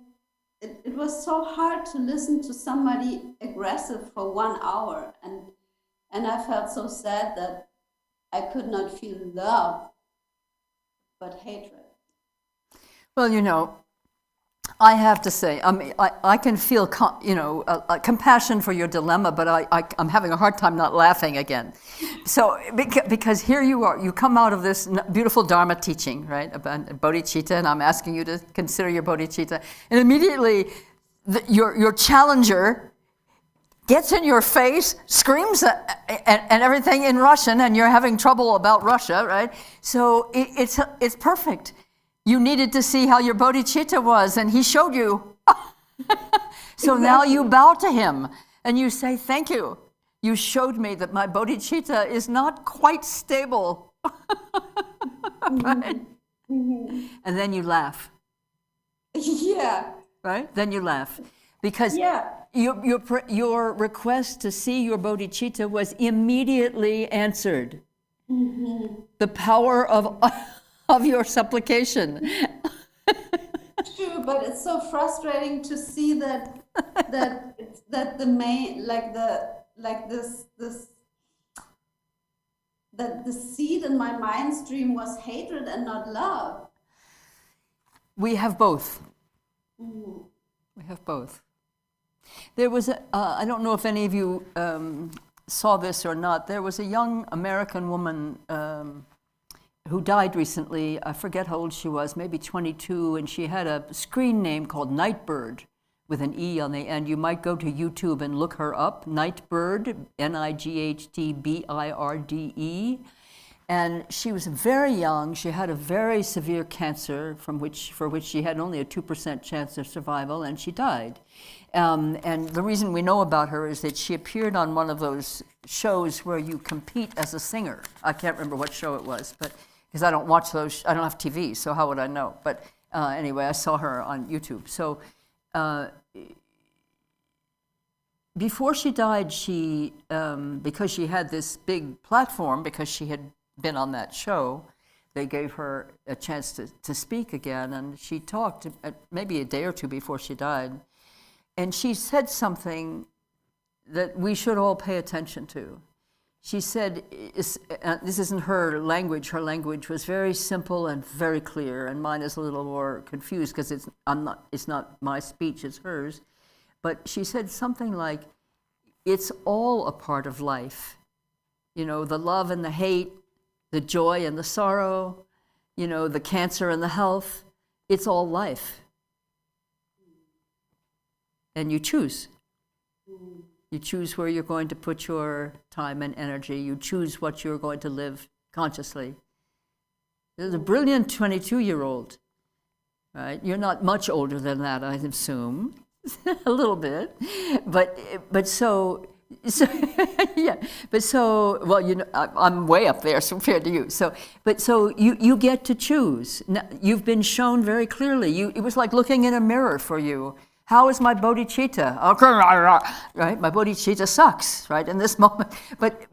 It was so hard to listen to somebody aggressive for 1 hour, and I felt so sad that I could not feel love, but hatred. Well, you know, I have to say, I mean, I can feel, compassion for your dilemma, but I'm having a hard time not laughing again. So, because here you are, you come out of this beautiful Dharma teaching, right, about bodhicitta, and I'm asking you to consider your bodhicitta, and immediately your challenger gets in your face, screams and everything in Russian, and you're having trouble about Russia, right? So it's perfect. You needed to see how your bodhicitta was, and he showed you. So now you bow to him, and you say, thank you. You showed me that my bodhicitta is not quite stable. Right? Mm-hmm. And then you laugh. Yeah. Right? Then you laugh. Because Yeah. your request to see your bodhicitta was immediately answered. Mm-hmm. The power of your supplication. True, but it's so frustrating to see that the main that the seed in my mind stream was hatred and not love. We have both. Mm. We have both. There was I don't know if any of you saw this or not. There was a young American woman who died recently. I forget how old she was, maybe 22, and she had a screen name called Nightbird with an E on the end. You might go to YouTube and look her up, Nightbird, Nightbirde. And she was very young. She had a very severe cancer for which she had only a 2% chance of survival, and she died. And the reason we know about her is that she appeared on one of those shows where you compete as a singer. I can't remember what show it was, but because I don't watch those, I don't have TV, so how would I know? But anyway, I saw her on YouTube. So before she died, she because she had this big platform, because she had been on that show, they gave her a chance to speak again, and she talked maybe a day or two before she died, and she said something that we should all pay attention to. She said, this isn't her language was very simple and very clear, and mine is a little more confused because it's not my speech, it's hers, but she said something like, it's all a part of life. You know, the love and the hate, the joy and the sorrow, you know, the cancer and the health, it's all life. And you choose. You choose where you're going to put your time and energy. You choose what you're going to live consciously. There's a brilliant 22-year-old, right? You're not much older than that, I assume, a little bit, but so yeah, but so, well, you know, I'm way up there compared to you. So you get to choose. Now, you've been shown very clearly. It was like looking in a mirror for you. How is my bodhicitta? Right, my bodhicitta sucks, right, in this moment. But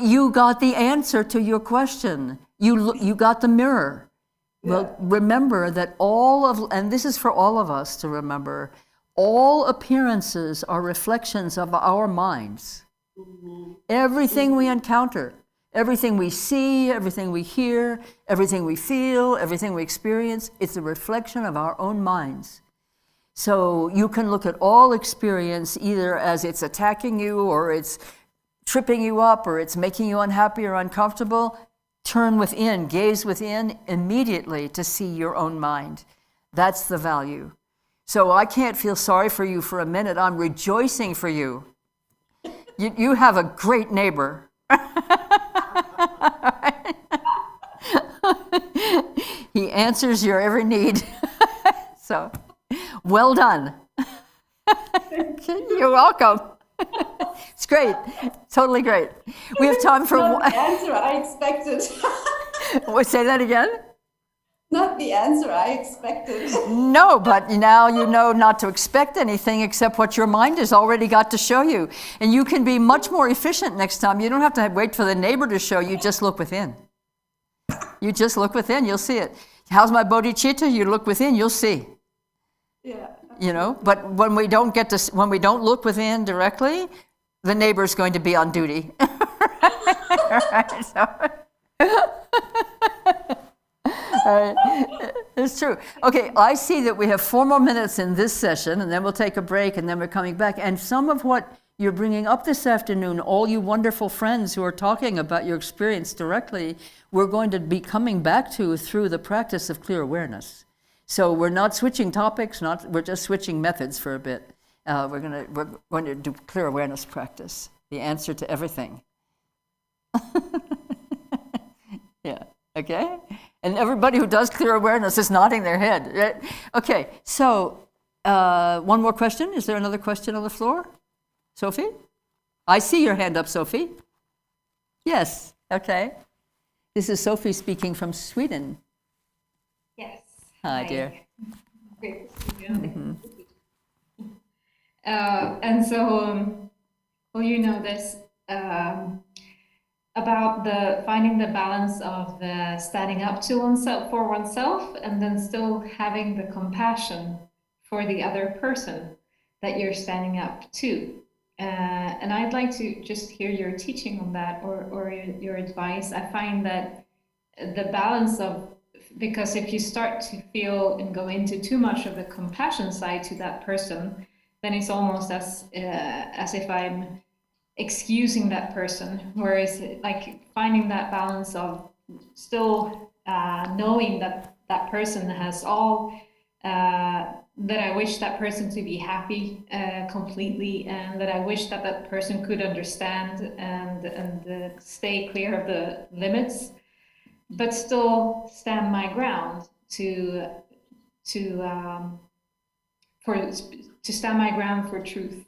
you got the answer to your question. You got the mirror. Yeah. Well, remember that and this is for all of us to remember, all appearances are reflections of our minds. Mm-hmm. Everything we encounter, everything we see, everything we hear, everything we feel, everything we experience, it's a reflection of our own minds. So you can look at all experience either as it's attacking you or it's tripping you up or it's making you unhappy or uncomfortable, turn within, gaze within immediately to see your own mind. That's the value. So I can't feel sorry for you for a minute. I'm rejoicing for you. You have a great neighbor. He answers your every need. So, well done. You're welcome. It's great. Totally great. We have time for Not the answer I expected. Say that again? Not the answer I expected. No, but now you know not to expect anything except what your mind has already got to show you. And you can be much more efficient next time. You don't have to wait for the neighbor to show you. Just look within. You just look within, you'll see it. How's my bodhicitta? You look within, you'll see. Yeah. You know, but when we don't look within directly, the neighbor's going to be on duty. Right, so. It's true. Okay, I see that we have 4 more minutes in this session, and then we'll take a break, and then we're coming back. And some of what you're bringing up this afternoon, all you wonderful friends who are talking about your experience directly, we're going to be coming back to through the practice of clear awareness. So we're not switching topics, we're just switching methods for a bit. We're going to do clear awareness practice, the answer to everything. Yeah, okay? And everybody who does clear awareness is nodding their head. Right? Okay, so one more question. Is there another question on the floor? Sophie? I see your hand up, Sophie. Yes, okay. This is Sophie speaking from Sweden. Yes. Hi, dear. Great to see you. And so, well, you know this about the finding the balance of the standing up to oneself for oneself, and then still having the compassion for the other person that you're standing up to. And I'd like to just hear your teaching on that, or your advice. I find that the balance of, because if you start to feel and go into too much of the compassion side to that person, then it's almost as if I'm excusing that person. Whereas like finding that balance of still knowing that that person has all, that I wish that person to be happy completely, and that I wish that that person could understand and stay clear of the limits, but still stand my ground to stand my ground for truth.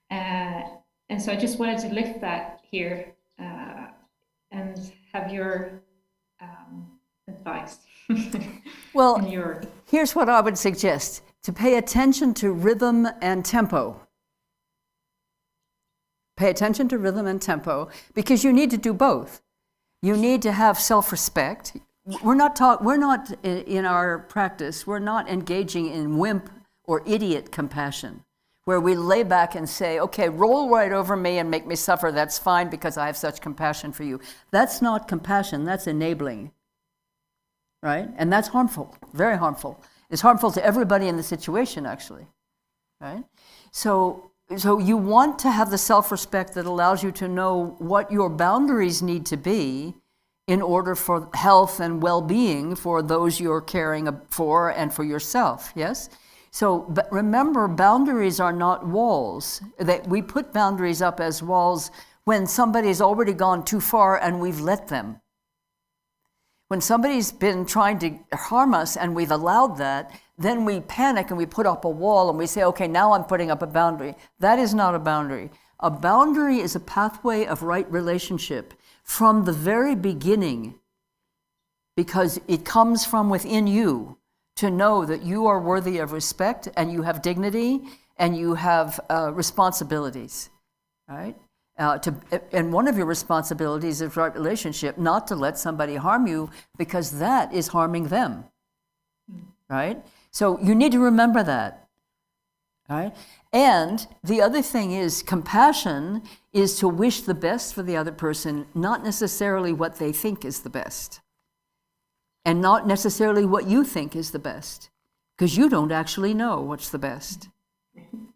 And so I just wanted to lift that here and have your advice. Well, here's what I would suggest: to pay attention to rhythm and tempo. Pay attention to rhythm and tempo, because you need to do both. You need to have self-respect. We're not in our practice, we're not engaging in wimp or idiot compassion, where we lay back and say, okay, roll right over me and make me suffer, that's fine because I have such compassion for you. That's not compassion, that's enabling, right? And that's harmful, very harmful. It's harmful to everybody in the situation, actually, right? So you want to have the self-respect that allows you to know what your boundaries need to be in order for health and well-being for those you're caring for and for yourself, yes? So, but remember, boundaries are not walls. That we put boundaries up as walls when somebody's already gone too far and we've let them. When somebody's been trying to harm us and we've allowed that, then we panic and we put up a wall and we say, okay, now I'm putting up a boundary. That is not a boundary. A boundary is a pathway of right relationship from the very beginning, because it comes from within you to know that you are worthy of respect and you have dignity and you have responsibilities, right? And one of your responsibilities is right relationship, not to let somebody harm you, because that is harming them, right? So you need to remember that, right? And the other thing is, compassion is to wish the best for the other person, not necessarily what they think is the best, and not necessarily what you think is the best, because you don't actually know what's the best.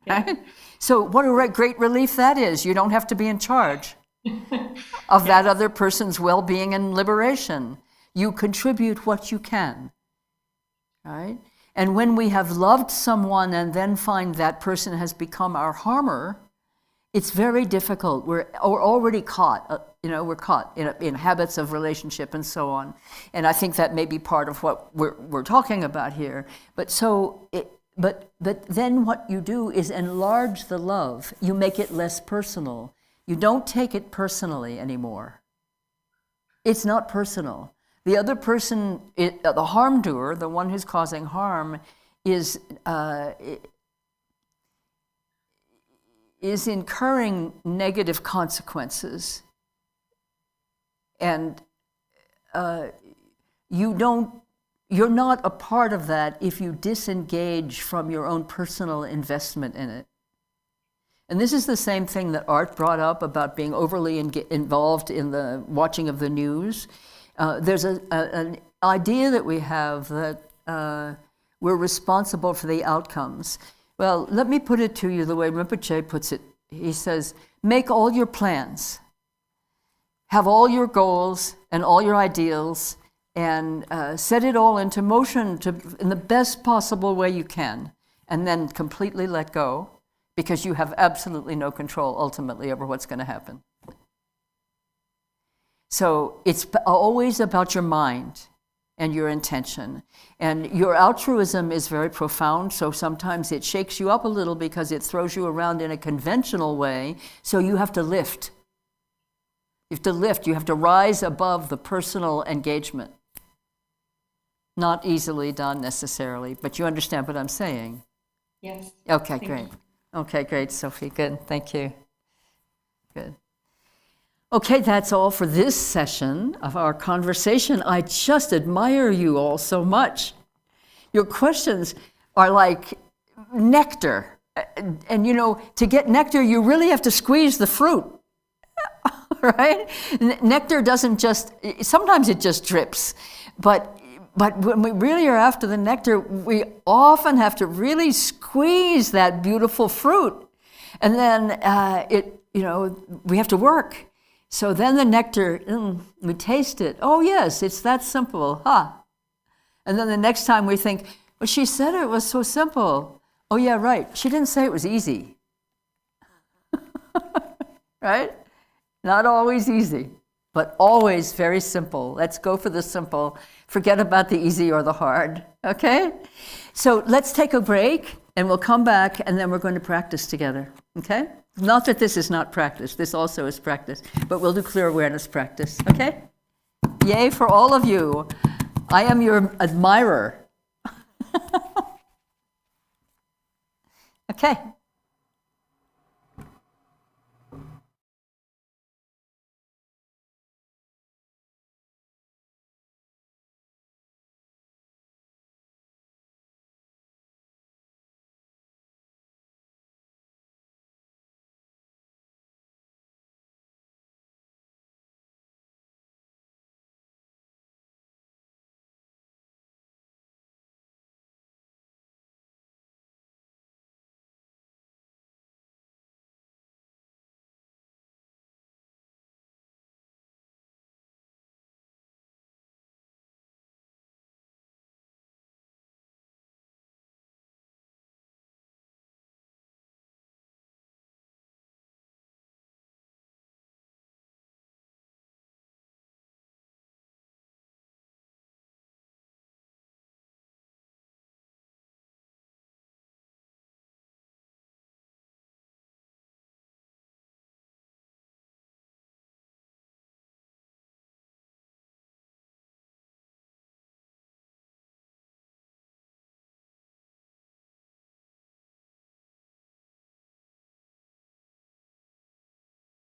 Right? So what a great relief that is. You don't have to be in charge. of that other person's well-being and liberation. You contribute what you can, right? And when we have loved someone and then find that person has become our harmer, it's very difficult. We're already caught, we're caught in habits of relationship and so on. And I think that may be part of what we're talking about here. But then what you do is enlarge the love. You make it less personal. You don't take it personally anymore. It's not personal. The other person, the harm doer, the one who's causing harm, is incurring negative consequences. And you're not a part of that if you disengage from your own personal investment in it. And this is the same thing that Art brought up about being overly involved in the watching of the news. There's an idea that we have that we're responsible for the outcomes. Well, let me put it to you the way Rinpoche puts it. He says, make all your plans, have all your goals and all your ideals, and set it all into motion in the best possible way you can, and then completely let go, because you have absolutely no control ultimately over what's going to happen. So it's always about your mind and your intention. And your altruism is very profound, so sometimes it shakes you up a little because it throws you around in a conventional way, so you have to lift. You have to lift, you have to rise above the personal engagement. Not easily done necessarily, but you understand what I'm saying? Yes. Okay, Thank great. you. Okay, great, Sophie, good, thank you. Good. Okay, that's all for this session of our conversation. I just admire you all so much. Your questions are like nectar. And to get nectar, you really have to squeeze the fruit, right? Nectar doesn't sometimes it just drips. But when we really are after the nectar, we often have to really squeeze that beautiful fruit. And then we have to work. So then the nectar, we taste it. Oh yes, it's that simple, And then the next time we think, well, she said it was so simple. Oh yeah, right. She didn't say it was easy. Right? Not always easy, but always very simple. Let's go for the simple. Forget about the easy or the hard, okay? So let's take a break, and we'll come back, and then we're going to practice together, okay? Not that this is not practice. This also is practice, but we'll do clear awareness practice, okay? Yay for all of you. I am your admirer. Okay.